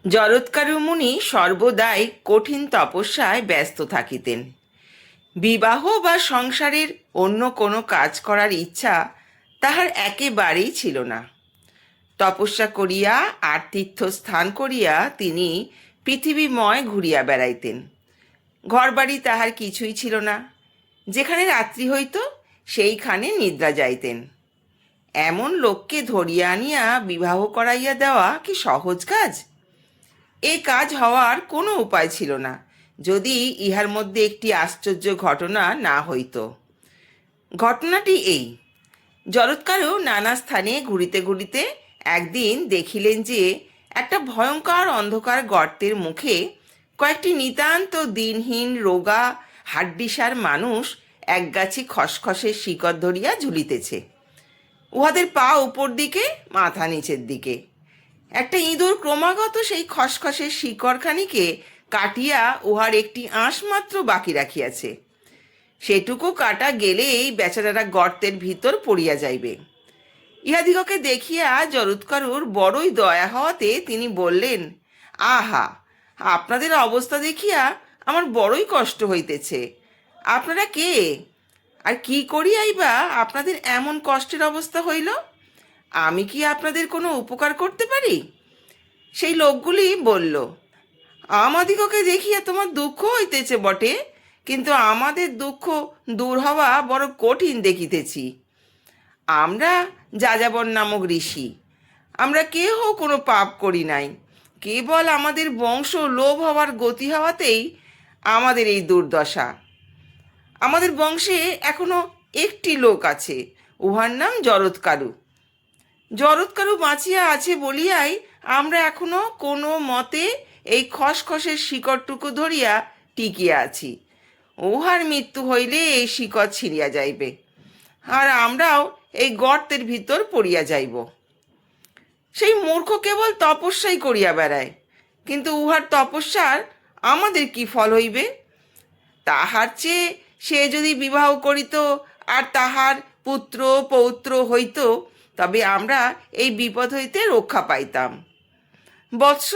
জরৎকারু মুনি সর্বদাই কঠিন তপস্যায় ব্যস্ত থাকিতেন। বিবাহ বা সংসারের অন্য কোনো কাজ করার ইচ্ছা তাহার একেবারেই ছিল না। তপস্যা করিয়া আর তীর্থস্থান করিয়া তিনি পৃথিবীময় ঘুরিয়া বেড়াইতেন। ঘরবাড়ি তাহার কিছুই ছিল না। যেখানে রাত্রি হইত সেইখানে নিদ্রা যাইতেন। এমন লোককে ধরিয়া আনিয়া বিবাহ করাইয়া দেওয়া কি সহজ কাজ? এ কাজ হওয়ার কোনো উপায় ছিল না, যদি ইহার মধ্যে একটি আশ্চর্য ঘটনা না হইত। ঘটনাটি এই: জরৎকারু নানা স্থানে ঘুরিতে ঘুরিতে একদিন দেখিলেন যে একটা ভয়ঙ্কর অন্ধকার গর্তের মুখে কয়েকটি নিতান্ত দিনহীন রোগা হাড্ডিসার মানুষ একগাছি খসখসের শিকড় ধরিয়া ঝুলিতেছে। উহাদের পা উপর দিকে, মাথা নিচের দিকে। একটা ইঁদুর ক্রমাগত সেই খসখসের শিকড়খানিকে কাটিয়া উহার একটি আঁশ মাত্র বাকি রাখিয়াছে। সেটুকু কাটা গেলেই বেচারারা গর্তের ভিতর পড়িয়া যাইবে। ইহাদিগকে দেখিয়া জরৎকারুর বড়ই দয়া হওয়াতে তিনি বললেন, আহা, আপনাদের অবস্থা দেখিয়া আমার বড়ই কষ্ট হইতেছে। আপনারা কে, আর কি করিয়াই বা আপনাদের এমন কষ্টের অবস্থা হইল? আমি কি আপনাদের কোনো উপকার করতে পারি? সেই লোকগুলি বলল, আমাদিগকে দেখিয়া তোমার দুঃখ হইতেছে বটে, কিন্তু আমাদের দুঃখ দূর হওয়া বড় কঠিন দেখিতেছি। আমরা যাযাবর নামক ঋষি। আমরা কেহ কোনো পাপ করি নাই। কেবল আমাদের বংশ লোভ হওয়ার গতি হওয়াতেই আমাদের এই দুর্দশা। আমাদের বংশে এখনো একটি লোক আছে, উহার নাম জরৎকারু। জরৎকারু বাঁচিয়া আছে বলিয়াই আমরা এখনো কোনো মতে এই খসখসের শিকড়টুকু ধরিয়া টিকিয়া আছি। উহার মৃত্যু হইলে এই শিকড় ছিঁড়িয়া যাইবে, আর আমরাও এই গর্তের ভিতর পড়িয়া যাইব। সেই মূর্খ কেবল তপস্যাই করিয়া বেড়ায়, কিন্তু উহার তপস্যার আমাদের কি ফল হইবে? তাহার চেয়ে সে যদি বিবাহ করিত আর তাহার পুত্র পৌত্র হইত, তবে আমরা এই বিপদ হইতে রক্ষা পাইতাম। বৎস,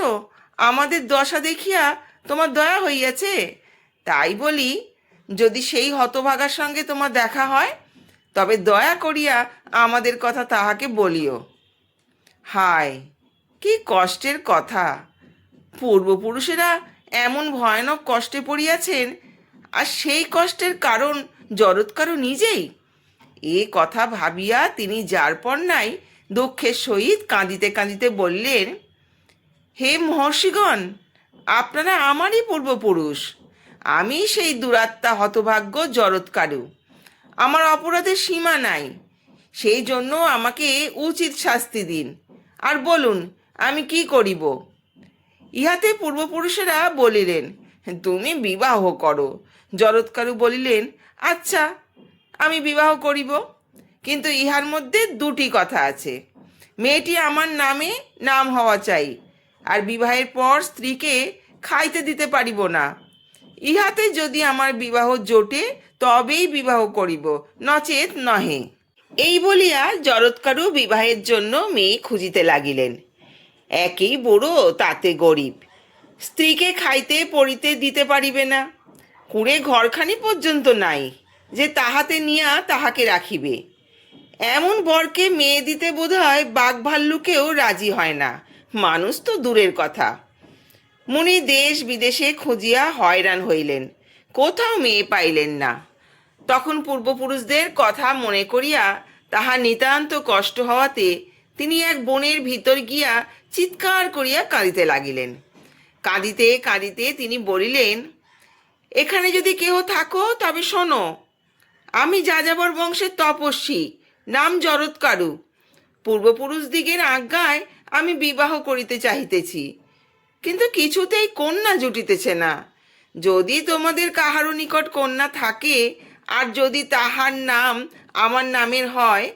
আমাদের দশা দেখিয়া তোমার দয়া হইয়াছে, তাই বলি, যদি সেই হতভাগার সঙ্গে তোমার দেখা হয়, তবে দয়া করিয়া আমাদের কথা তাহাকে বলিও। হায়, কি কষ্টের কথা! পূর্বপুরুষেরা এমন ভয়ানক কষ্টে পড়িয়াছেন, আর সেই কষ্টের কারণ জরৎকারু নিজেই। এ কথা ভাবিয়া তিনি যার পর নাই দুঃখের সহিত কাঁদিতে কাঁদিতে বললেন, হে মহর্ষিগণ, আপনারা আমারই পূর্বপুরুষ। আমি সেই দুরাত্মা হতভাগ্য জরৎকারু। আমার অপরাধের সীমা নাই, সেই জন্য আমাকে উচিত শাস্তি দিন, আর বলুন আমি কি করিব। ইহাতে পূর্বপুরুষেরা বলিলেন, তুমি বিবাহ করো। জরৎকারু বলিলেন, আচ্ছা, আমি বিবাহ করিব, কিন্তু ইহার মধ্যে দুটি কথা আছে। মেয়েটি আমার নামে নাম হওয়া চাই, আর বিবাহের পর স্ত্রীকে খাইতে দিতে পারিব না। ইহাতে যদি আমার বিবাহ জোটে তবেই বিবাহ করিব, নচেত নহে। এই বলিয়া জরৎকারু বিবাহের জন্য মেয়ে খুঁজিতে লাগিলেন। একেই বুড়ো, তাতে গরিব, স্ত্রীকে খাইতে পড়িতে দিতে পারিবে না। কুঁড়ে ঘরখানি পর্যন্ত নাই যে তাহাতে নিয়া তাহাকে রাখিবে। এমন বরকে মেয়ে দিতে বোধ হয় বাঘ ভাল্লুকেও রাজি হয় না, মানুষ তো দূরের কথা। মুনি দেশ বিদেশে খুঁজিয়া হয়রান হইলেন, কোথাও মেয়ে পাইলেন না। তখন পূর্বপুরুষদের কথা মনে করিয়া তাহার নিতান্ত কষ্ট হওয়াতে তিনি এক বনের ভিতর গিয়া চিৎকার করিয়া কাঁদিতে লাগিলেন। কাঁদিতে কাঁদিতে তিনি বলিলেন, এখানে যদি কেহ থাকো তবে শোনো, আমি যাযাবর বংশের তপস্বী, নাম জরৎকারু। পূর্বপুরুষদিগের আজ্ঞায় আমি বিবাহ করিতে চাহিতেছি, কিন্তু কিছুতেই কন্যা জুটিতেছে না। যদি তোমাদের কাহারও নিকট কন্যা থাকে, আর যদি তাহার নাম আমার নামের হয়,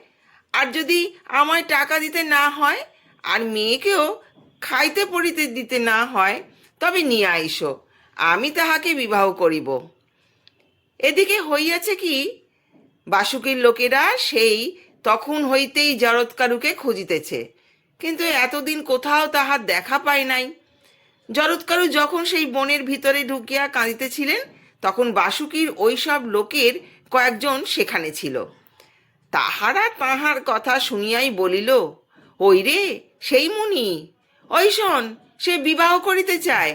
আর যদি আমায় টাকা দিতে না হয়, আর মেয়েকেও খাইতে পড়িতে দিতে না হয়, তবে নিয়ে আইসো, আমি তাহাকে বিবাহ করিব। এদিকে হইয়াছে কি, বাসুকীর লোকেরা সেই তখন হইতেই জরৎকারুকে খুঁজিতেছে, কিন্তু এতদিন কোথাও তাহার দেখা পায় নাই। জরৎকারু যখন সেই বনের ভিতরে ঢুকিয়া কাঁদিতেছিলেন, তখন বাসুকির ওই সব লোকের কয়েকজন সেখানে ছিল। তাহারা তাহার কথা শুনিয়াই বলিল, ওই রে, সেই মুনি, ওই শোন, সে বিবাহ করিতে চায়,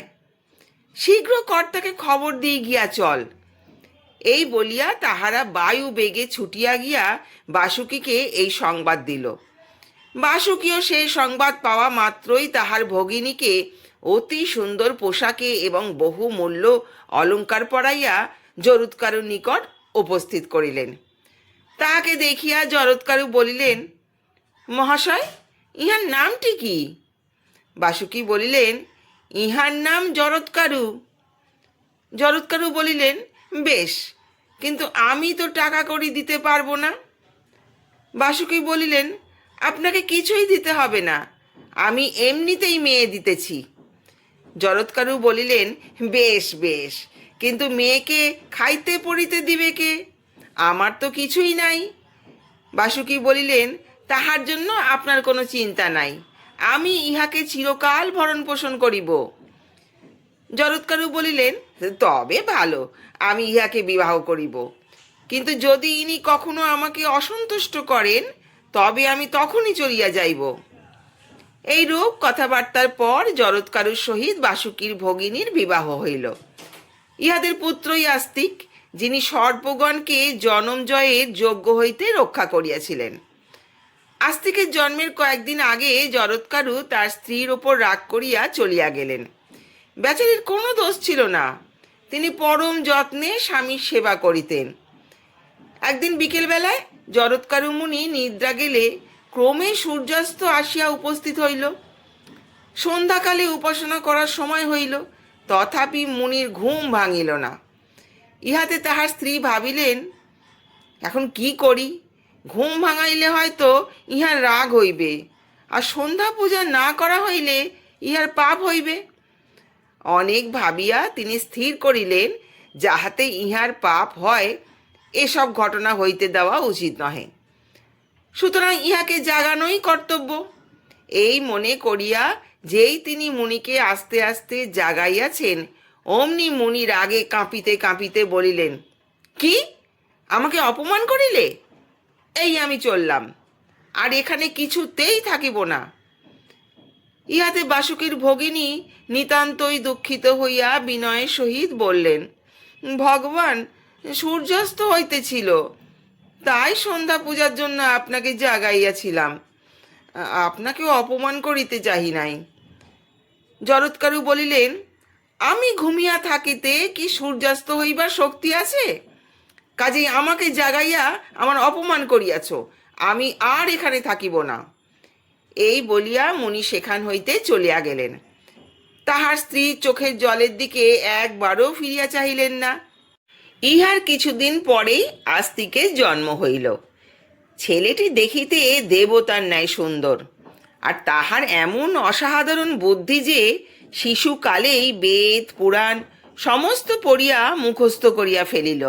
শীঘ্র কর্তাকে খবর দিয়ে গিয়া চল। এই বলিয়া তাহারা বায়ু বেগে ছুটিয়া গিয়া বাসুকিকে এই সংবাদ দিল। বাসুকিও সেই সংবাদ পাওয়া মাত্রই তাহার ভগিনীকে অতি সুন্দর পোশাকে এবং বহু মূল্য অলঙ্কার পরাইয়া জরৎকারুর নিকট উপস্থিত করিলেন। তাহাকে দেখিয়া জরৎকারু বলিলেন, মহাশয়, ইহার নামটি কি? বাসুকি বলিলেন, ইহার নাম জরৎকারু। জরৎকারু বলিলেন, বেশ, কিন্তু আমি তো টাকা কড়ি দিতে পারবো না। বাসুকি বলিলেন, আপনাকে কিছুই দিতে হবে না, আমি এমনিতেই মেয়ে দিতেছি। জরৎকারু বলিলেন, বেশ বেশ, কিন্তু মেয়েকে খাইতে পড়িতে দিবে কে? আমার তো কিছুই নাই। বাসুকি বলিলেন, তাহার জন্য আপনার কোনো চিন্তা নাই, আমি ইহাকে চিরকাল ভরণ পোষণ করিব। জরৎকারু বলিলেন, তবে ভালো, আমি ইহাকে বিবাহ করিব, কিন্তু যদি ইনি কখনো আমাকে অসন্তুষ্ট করেন, তবে আমি তখনই চলিয়া যাইব। এইরূপ কথাবার্তার পর জরৎকারুর সহিত বাসুকির ভগিনীর বিবাহ হইল। ইহাদের পুত্রই আস্তিক, যিনি সর্পগণকে জনমজয়ের যোগ্য হইতে রক্ষা করিয়াছিলেন। আস্তিকের জন্মের কয়েকদিন আগে জরৎকারু তার স্ত্রীর ওপর রাগ করিয়া চলিয়া গেলেন। বেচারির কোনো দোষ ছিল না, তিনি পরম যত্নে স্বামীর সেবা করিতেন। একদিন বিকেলবেলায় জরৎকারু মুনি নিদ্রা গেলে ক্রমে সূর্যাস্ত আসিয়া উপস্থিত হইল। সন্ধ্যাকালে উপাসনা করার সময় হইল, তথাপি মুনির ঘুম ভাঙিল না। ইহাতে তাহার স্ত্রী ভাবিলেন, এখন কি করি? ঘুম ভাঙাইলে হয়তো ইহার রাগ হইবে, আর সন্ধ্যা পূজা না করা হইলে ইহার পাপ হইবে। অনেক ভাবিয়া তিনি স্থির করিলেন, যাহাতে ইহার পাপ হয় এসব ঘটনা হইতে দেওয়া উচিত নহে, সুতরাং ইহাকে জাগানোই কর্তব্য। এই মনে করিয়া যেই তিনি মুনিকে আস্তে আস্তে জাগাইয়াছেন, অমনি মুনি রাগে কাঁপিতে কাঁপিতে বলিলেন, কি, আমাকে অপমান করিলে? এই আমি চললাম, আর এখানে কিছুতেই থাকিব না। ইহাতে বাসুকির ভগিনী নিতান্তই দুঃখিত হইয়া বিনয়ের সহিত বললেন, ভগবান, সূর্যাস্ত হইতেছিল, তাই সন্ধ্যা পূজার জন্য আপনাকে জাগাইয়াছিলাম, আপনাকে অপমান করিতে চাহি নাই। জরৎকারু বলিলেন, আমি ঘুমিয়া থাকিতে কি সূর্যাস্ত হইবার শক্তি আছে? কাজেই আমাকে জাগাইয়া আমার অপমান করিয়াছ, আমি আর এখানে থাকিব না। এই বলিয়া মুনি সেখান হইতে চলিয়া গেলেন। তাহার স্ত্রী চোখের জলের দিকে একবারও ফিরিয়া চাহিলেন না। ইহার কিছুদিন পরেই আস্তিকের জন্ম হইল। ছেলেটি দেখিতে দেবতার ন্যায় সুন্দর, আর তাহার এমন অসাধারণ বুদ্ধি যে শিশুকালেই বেদ পুরাণ সমস্ত পড়িয়া মুখস্থ করিয়া ফেলিল।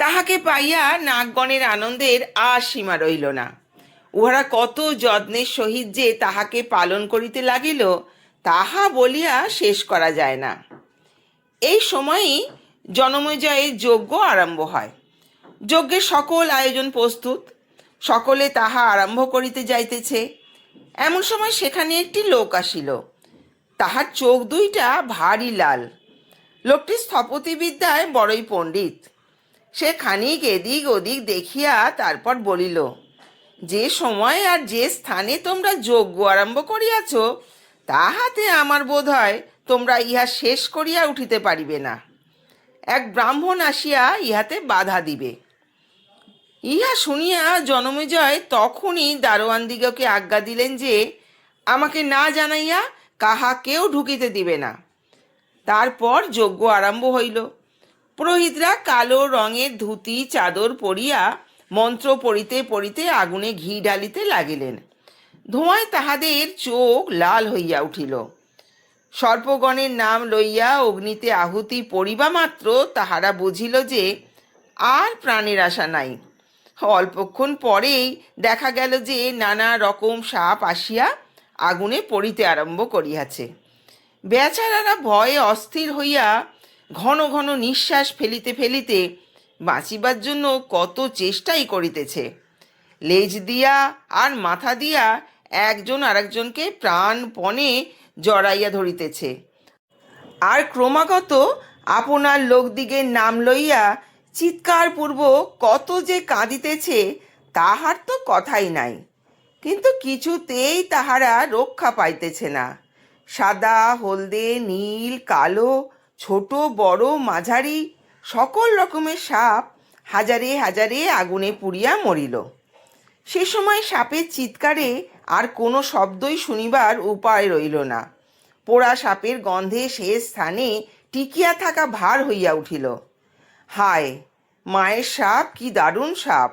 তাহাকে পাইয়া নাগগণের আনন্দের আর সীমা রইল না। উহারা কত যত্নের সহিত যে তাহাকে পালন করিতে লাগিল, তাহা বলিয়া শেষ করা যায় না। এই সময়ই জনমেজয়ের যজ্ঞ আরম্ভ হয়। যজ্ঞের সকল আয়োজন প্রস্তুত, সকলে তাহা আরম্ভ করিতে যাইতেছে। এমন সময় সেখানে একটি লোক আসিল। তাহার চোখ দুইটা ভারী লাল। লোকটি স্থপতিবিদ্যায় বড়ই পণ্ডিত। সে খানিক এদিক ওদিক দেখিয়া তারপর বলিল, যে সময় আর যে স্থানে তোমরা যজ্ঞ আরম্ভ করিয়াছ, তাহাতে আমার বোধ হয় তোমরা ইহা শেষ করিয়া উঠিতে পারিবে না। এক ব্রাহ্মণ আসিয়া ইহাতে বাধা দিবে। ইহা শুনিয়া জনমেজয় তখনই দারোয়ানদিগকে আজ্ঞা দিলেন যে আমাকে না জানাইয়া কাহাকেও ঢুকিতে দিবে না। তারপর যজ্ঞ আরম্ভ হইল। পুরোহিতরা কালো রঙের ধুতি চাদর পরিয়া মন্ত্র পড়িতে পড়িতে আগুনে ঘি ঢালিতে লাগিলেন। ধোঁয়ায় তাহাদের চোখ লাল হইয়া উঠিল। সর্পগণের নাম লইয়া অগ্নিতে আহুতি পড়িবা মাত্র তাহারা বুঝিল যে আর প্রাণের আশা নাই। অল্পক্ষণ পরেই দেখা গেল যে নানা রকম সাপ আসিয়া আগুনে পড়িতে আরম্ভ করিয়াছে। বেচারারা ভয়ে অস্থির হইয়া ঘন ঘন নিঃশ্বাস ফেলিতে ফেলিতে বাঁচিবার জন্য কত চেষ্টাই করিতেছে। লেজ দিয়া আর মাথা দিয়া একজন আরেকজনকে প্রাণপণে জড়াইয়া ধরিতেছে, আর ক্রমাগত আপনার লোকদিগের নাম লইয়া চিৎকার পূর্বক কত যে কাঁদিতেছে তাহার তো কথাই নাই। কিন্তু কিছুতেই তাহারা রক্ষা পাইতেছে না। সাদা, হলদে, নীল, কালো, ছোট বড় মাঝারি সকল রকমের সাপ হাজারে হাজারে আগুনে পুড়িয়া মরিল। সে সময় সাপের চিৎকারে আর কোনো শব্দই শুনিবার উপায় রইল না। পোড়া সাপের গন্ধে সে স্থানে টিকিয়া থাকা ভার হইয়া উঠিল। হায়, মায়ের সাপ কি দারুণ সাপ!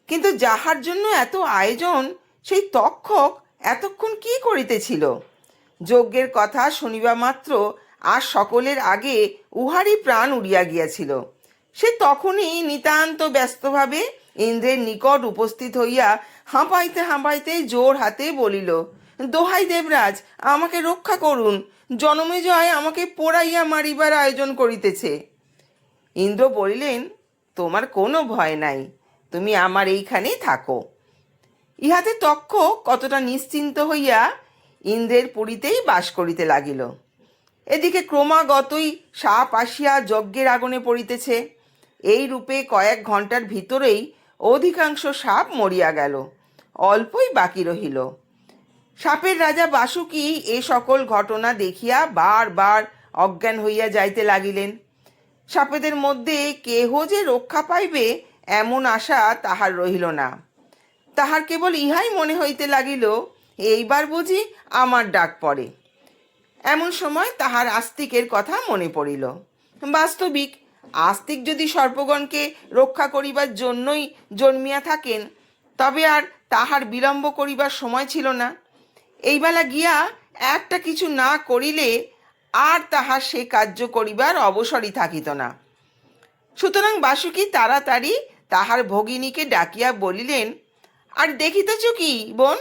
কিন্তু যাহার জন্য এত আয়োজন সেই তক্ষক এতক্ষণ কি করিতেছিল? যজ্ঞের কথা শুনিবা মাত্র আর সকলের আগে উহারই প্রাণ উড়িয়া গিয়াছিল। সে তখনই নিতান্ত ব্যস্তভাবে ইন্দ্রের নিকট উপস্থিত হইয়া হাঁপাইতে হাঁপাইতে জোর হাতে বলিল, দোহাই দেবরাজ, আমাকে রক্ষা করুন, জনমেজয় আমাকে পোড়াইয়া মারিবার আয়োজন করিতেছে। ইন্দ্র বলিলেন, তোমার কোনো ভয় নাই, তুমি আমার এইখানেই থাকো। ইহাতে তক্ষক কতটা নিশ্চিন্ত হইয়া ইন্দ্রের পুরীতেই বাস করিতে লাগিল। এদিকে ক্রমাগতই সাপ আসিয়া যজ্ঞের আগুনে পড়িতেছে। এই রূপে কয়েক ঘন্টার ভিতরেই অধিকাংশ সাপ মরিয়া গেল, অল্পই বাকি রহিল। সাপের রাজা বাসুকী এ সকল ঘটনা দেখিয়া বারবার অজ্ঞান হইয়া যাইতে লাগিলেন। সাপেদের মধ্যে কেহ যে রক্ষা পাইবে এমন আশা তাহার রহিল না। তাহার কেবল ইহাই মনে হইতে লাগিল, এইবার বুঝি আমার ডাক পড়ে। এমন সময় তাহার আস্তিকের কথা মনে পড়িল। বাস্তবিক আস্তিক যদি সর্পগণকে রক্ষা করিবার জন্যই জন্মিয়া থাকেন, তবে আর তাহার বিলম্ব করিবার সময় ছিল না। এইবেলা গিয়া একটা কিছু না করিলে আর তাহার সে কার্য করিবার অবসরই থাকিত না। সুতরাং বাসুকী তাড়াতাড়ি তাহার ভগিনীকে ডাকিয়া বলিলেন, আর দেখিতেছ কি বোন,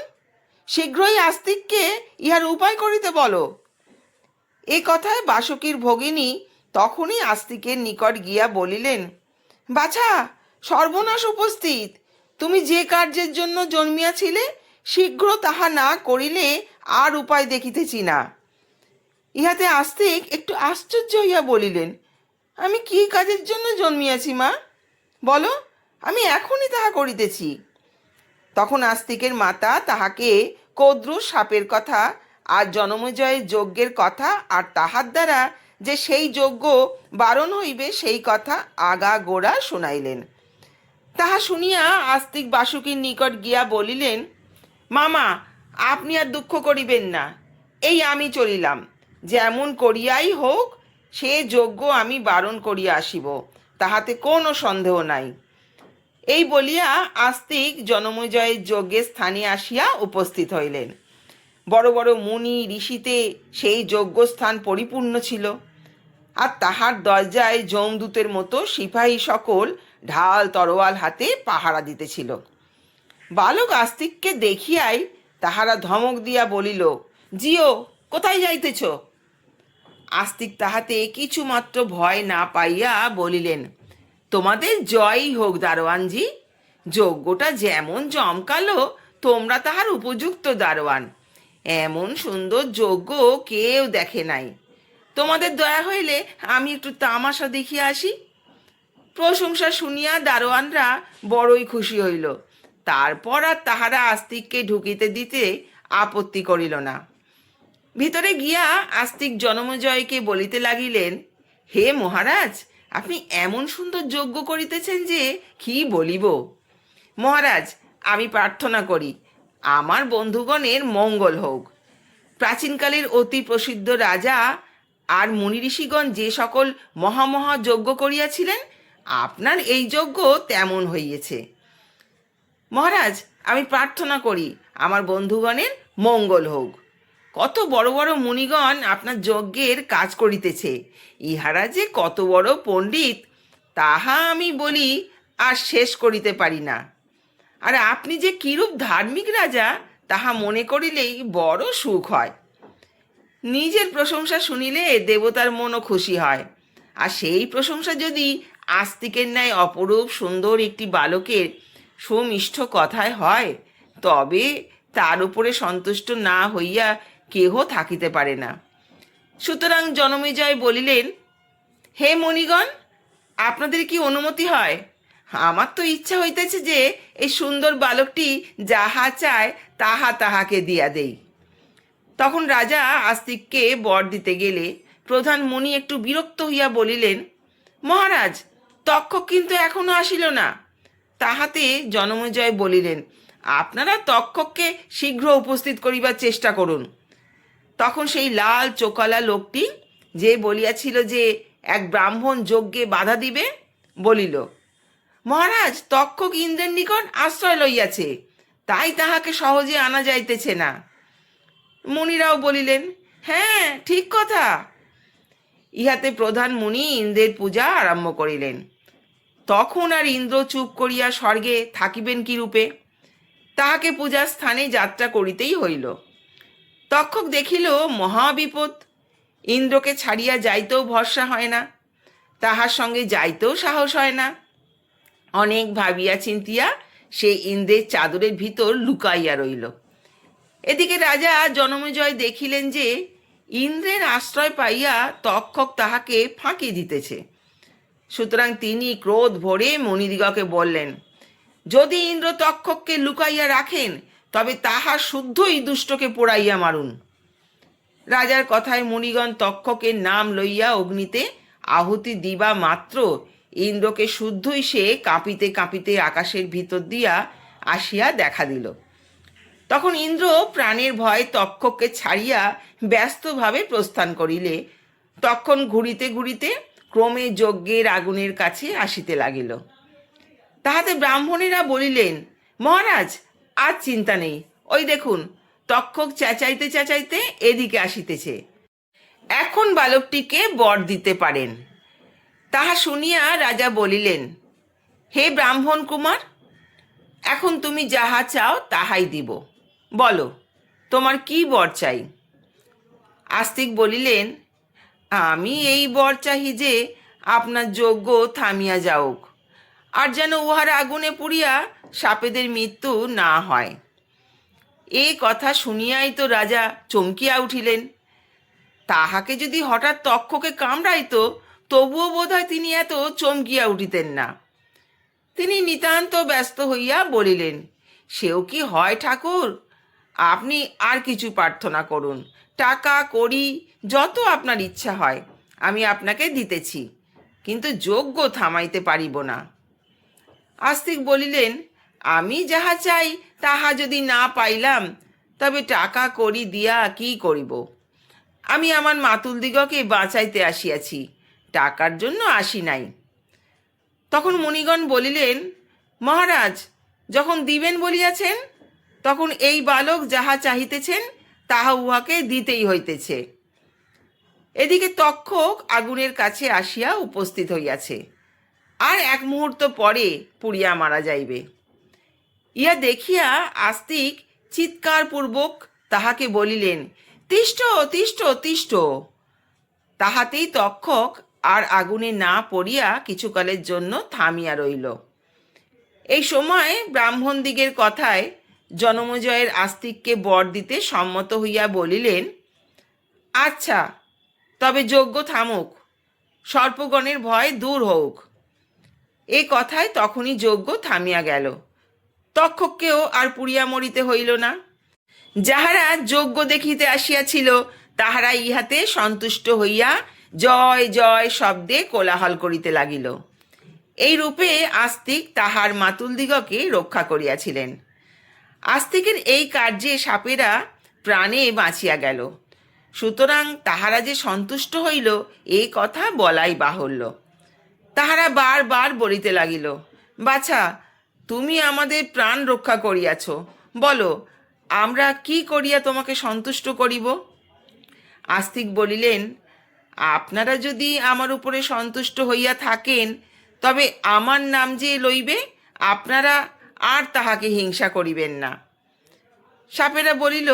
শীঘ্রই আস্তিককে ইহার উপায় করিতে বলো। এ কথায় বাসুকীর ভগিনী তখনই আস্তিকের নিকট গিয়া বলিলেন, বাছা, সর্বনাশ উপস্থিত। তুমি যে কার্যের জন্য জন্মিয়াছিলে শীঘ্র তাহা না করিলে আর উপায় দেখিতেছি না। ইহাতে আস্তিক একটু আশ্চর্য হইয়া বলিলেন, আমি কি কাজের জন্য জন্মিয়াছি মা, বলো, আমি এখনই তাহা করিতেছি। তখন আস্তিকের মাতা তাহাকে কদ্রু সাপের কথা আর জনমেজয়ের যজ্ঞের কথা আর তাহার দ্বারা যে সেই যজ্ঞ বারণ হইবে সেই কথা আগা গোড়া শুনাইলেন। তাহা শুনিয়া আস্তিক বাসুকীর নিকট গিয়া বলিলেন, মামা, আপনি আর দুঃখ করিবেন না, এই আমি চলিলাম, যেমন করিয়াই হোক সে যজ্ঞ আমি বারণ করিয়া আসিব, তাহাতে কোনো সন্দেহ নাই। এই বলিয়া আস্তিক জনমেজয়ের যজ্ঞের স্থানে আসিয়া উপস্থিত হইলেন। বড় বড় মুনি ঋষিতে সেই যজ্ঞস্থান পরিপূর্ণ ছিল, আর তাহার দরজায় যমদূতের মতো সিপাহী সকল ঢাল তরোয়াল হাতে পাহারা দিতেছিল। বালক আস্তিককে দেখিয়াই তাহারা ধমক দিয়া বলিল, জিও, কোথায় যাইতেছ? আস্তিক তাহাতে কিছুমাত্র ভয় না পাইয়া বলিলেন, তোমাদের জয়ই হোক দারোয়ানজি, যজ্ঞটা যেমন জমকালো তোমরা তাহার উপযুক্ত দারোয়ান। এমন সুন্দর যজ্ঞ কেউ দেখে নাই। তোমাদের দয়া হইলে আমি একটু তামাশা দেখিয়া আসি। প্রশংসা শুনিয়া দারোয়ানরা বড়ই খুশি হইল। তারপর আর তাহারা আস্তিককে ঢুকিতে দিতে আপত্তি করিল না। ভিতরে গিয়া আস্তিক জনমেজয়কে বলিতে লাগিলেন, হে মহারাজ, আপনি এমন সুন্দর যজ্ঞ করিতেছেন যে কি বলিব। মহারাজ, আমি প্রার্থনা করি আমার বন্ধুগণের মঙ্গল হোক। প্রাচীনকালের অতি প্রসিদ্ধ রাজা আর মুনি ঋষিগণ যে সকল মহামহা যজ্ঞ করিয়াছিলেন, আপনার এই যজ্ঞ তেমন হইয়াছে। মহারাজ, আমি প্রার্থনা করি আমার বন্ধুগণের মঙ্গল হোক। কত বড় বড় মুনিগণ আপনার যজ্ঞের কাজ করিতেছে, ইহারা যে কত বড় পণ্ডিত তাহা আমি বলি আর শেষ করিতে পারি না। আর আপনি যে কিরূপ ধার্মিক রাজা তাহা মনে করিলেই বড় সুখ হয়। নিজের প্রশংসা শুনিলে দেবতার মনও খুশি হয়, আর সেই প্রশংসা যদি আস্তিকের ন্যায় অপরূপ সুন্দর একটি বালকের সুমিষ্ঠ কথায় হয়, তবে তার উপরে সন্তুষ্ট না হইয়া কেহ থাকিতে পারে না। সুতরাং জনমেজয় বলিলেন, হে মণিগণ, আপনাদের কি অনুমতি হয়? আমার তো ইচ্ছা হইতেছে যে এই সুন্দর বালকটি যাহা চায় তাহা তাহাকে দিয়া দেই। তখন রাজা আস্তিককে বর দিতে গেলে প্রধান মুনি একটু বিরক্ত হইয়া বলিলেন, মহারাজ, তক্ষক কিন্তু এখনো আসিল না। তাহাতে জনমেজয় বলিলেন, আপনারা তক্ষককে শীঘ্র উপস্থিত করিবার চেষ্টা করুন। তখন সেই লাল চোকালা লোকটি, যে বলিয়াছিল যে এক ব্রাহ্মণ যজ্ঞে বাধা দিবে, বলিল, মহারাজ, তক্ষক ইন্দ্রের নিকট আশ্রয় লইয়াছে, তাই তাহাকে সহজে আনা যাইতেছে না। মুনিরাও বলিলেন, হ্যাঁ, ঠিক কথা। ইহাতে প্রধান মুনি ইন্দ্রের পূজা আরম্ভ করিলেন। তখন আর ইন্দ্র চুপ করিয়া স্বর্গে থাকিবেন কি রূপে? তাহাকে পূজার স্থানে যাত্রা করিতেই হইল। তক্ষক দেখিল মহাবিপদ, ইন্দ্রকে ছাড়িয়া যাইতেও ভরসা হয় না, তাহার সঙ্গে যাইতেও সাহস হয় না। অনেক ভাবিয়া চিন্তিয়া সে ইন্দ্রের চাদরের ভিতর লুকাইয়া রইল। এদিকে রাজা জনমেজয় দেখিলেন যে ইন্দ্রের আশ্রয় পাইয়া তক্ষক তাহাকে ফাঁকি দিতেছে। সুতরাং তিনি ক্রোধ ভরে মণিদিগকে বললেন, যদি ইন্দ্র তক্ষককে লুকাইয়া রাখেন, তবে তাহার শুদ্ধই দুষ্টকে পোড়াইয়া মারুন। রাজার কথায় মুনিগণ তক্ষকের নাম লইয়া অগ্নিতে আহুতি দিবা মাত্র ইন্দ্রকে শুদ্ধই সে কাঁপিতে কাঁপিতে আকাশের ভিতর দিয়া আসিয়া দেখা দিল। তখন ইন্দ্র প্রাণের ভয় তক্ষককে ছাড়িয়া ব্যস্তভাবে প্রস্থান করিলে তখন ঘুরিতে ঘুরিতে ক্রমে যজ্ঞের আগুনের কাছে আসিতে লাগিল। তাহাতে ব্রাহ্মণেরা বলিলেন, মহারাজ, আর চিন্তা নেই, ওই দেখুন, তক্ষক চেঁচাইতে চেঁচাইতে এদিকে আসিতেছে, এখন বালকটিকে বর দিতে পারেন। তাহা শুনিয়া রাজা বলিলেন, হে ব্রাহ্মণ কুমার, এখন তুমি যাহা চাও তাহাই দিব, বলো তোমার কি বর চাই? আস্তিক বলিলেন, আমি এই বর চাহি যে আপনার যজ্ঞ থামিয়া যাওক, আর যেন উহার আগুনে পুড়িয়া সাপেদের মৃত্যু না হয়। এই কথা শুনিয়াই তো রাজা চমকিয়া উঠিলেন। তাহাকে যদি হঠাৎ তক্ষকে কামড়াইত, তবুও বোধহয় তিনি এত চমকিয়া উঠিতেন না। তিনি নিতান্ত ব্যস্ত হইয়া বলিলেন, সেও কি হয় ঠাকুর, আপনি আর কিছু প্রার্থনা করুন, টাকা কড়ি যত আপনার ইচ্ছা হয় আমি আপনাকে দিতেছি, কিন্তু যজ্ঞ থামাইতে পারিব না। আস্তিক বলিলেন, আমি যাহা চাই তাহা যদি না পাইলাম, তবে টাকা কড়ি দিয়া কি করিব? আমি আমার মাতুলদিগকে বাঁচাইতে আসিয়াছি, টাকার জন্য আসি নাই। তখন মুনিগণ বলিলেন, মহারাজ, যখন দিবেন বলিয়াছেন, তখন এই বালক যাহা চাহিতেছেন তাহা উহাকে দিতেই হইতেছে। এদিকে তক্ষক আগুনের কাছে আসিয়া উপস্থিত হইয়াছে, আর এক মুহূর্ত পরে পুড়িয়া মারা যাইবে। ইয়া দেখিয়া আস্তিক চিৎকারপূর্বক তাহাকে বলিলেন, তিষ্ঠ তিষ্ঠ তিষ্ঠ। তাহাতেই তক্ষক আর আগুনে না পড়িয়া কিছুকালের জন্য থামিয়া রইল। এই সময় ব্রাহ্মণদিগের কথায় জনমেজয়ের আস্তিককে বর দিতে সম্মত হইয়া বলিলেন, আচ্ছা, তবে যজ্ঞ থামুক, সর্পগণের ভয় দূর হোক। এই কথায় তখনই যজ্ঞ থামিয়া গেল। তক্ষককেও আর পুড়িয়া মরিতে হইল না। যাহারা যজ্ঞ দেখিতে আসিয়াছিল তাহারা ইহাতে সন্তুষ্ট হইয়া জয় জয় শব্দে কোলাহল করিতে লাগিল। এই রূপে আস্তিক তাহার মাতুলদিগকে রক্ষা করিয়াছিলেন। আস্তিকের এই কার্যে সাপেরা প্রাণে বাঁচিয়া গেল। সুতরাং তাহারা যে সন্তুষ্ট হইল এই কথা বলাই বাহুল্য। তাহারা বারবার বলিতে লাগিল, বাছা, তুমি আমাদের প্রাণ রক্ষা করিয়াছ, বলো আমরা কি করিয়া তোমাকে সন্তুষ্ট করিব? আস্তিক বলিলেন, আপনারা যদি আমার উপরে সন্তুষ্ট হইয়া থাকেন, তবে আমার নাম যে লইবে আপনারা আর তাহাকে হিংসা করিবেন না। সাপেরা বলিল,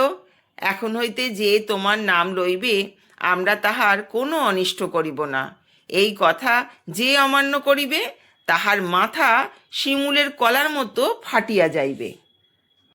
এখন হইতে যে তোমার নাম লইবে আমরা তাহার কোনো অনিষ্ট করিব না। এই কথা যে অমান্য করিবে তাহার মাথা শিমুলের কলার মতো ফাটিয়া যাইবে।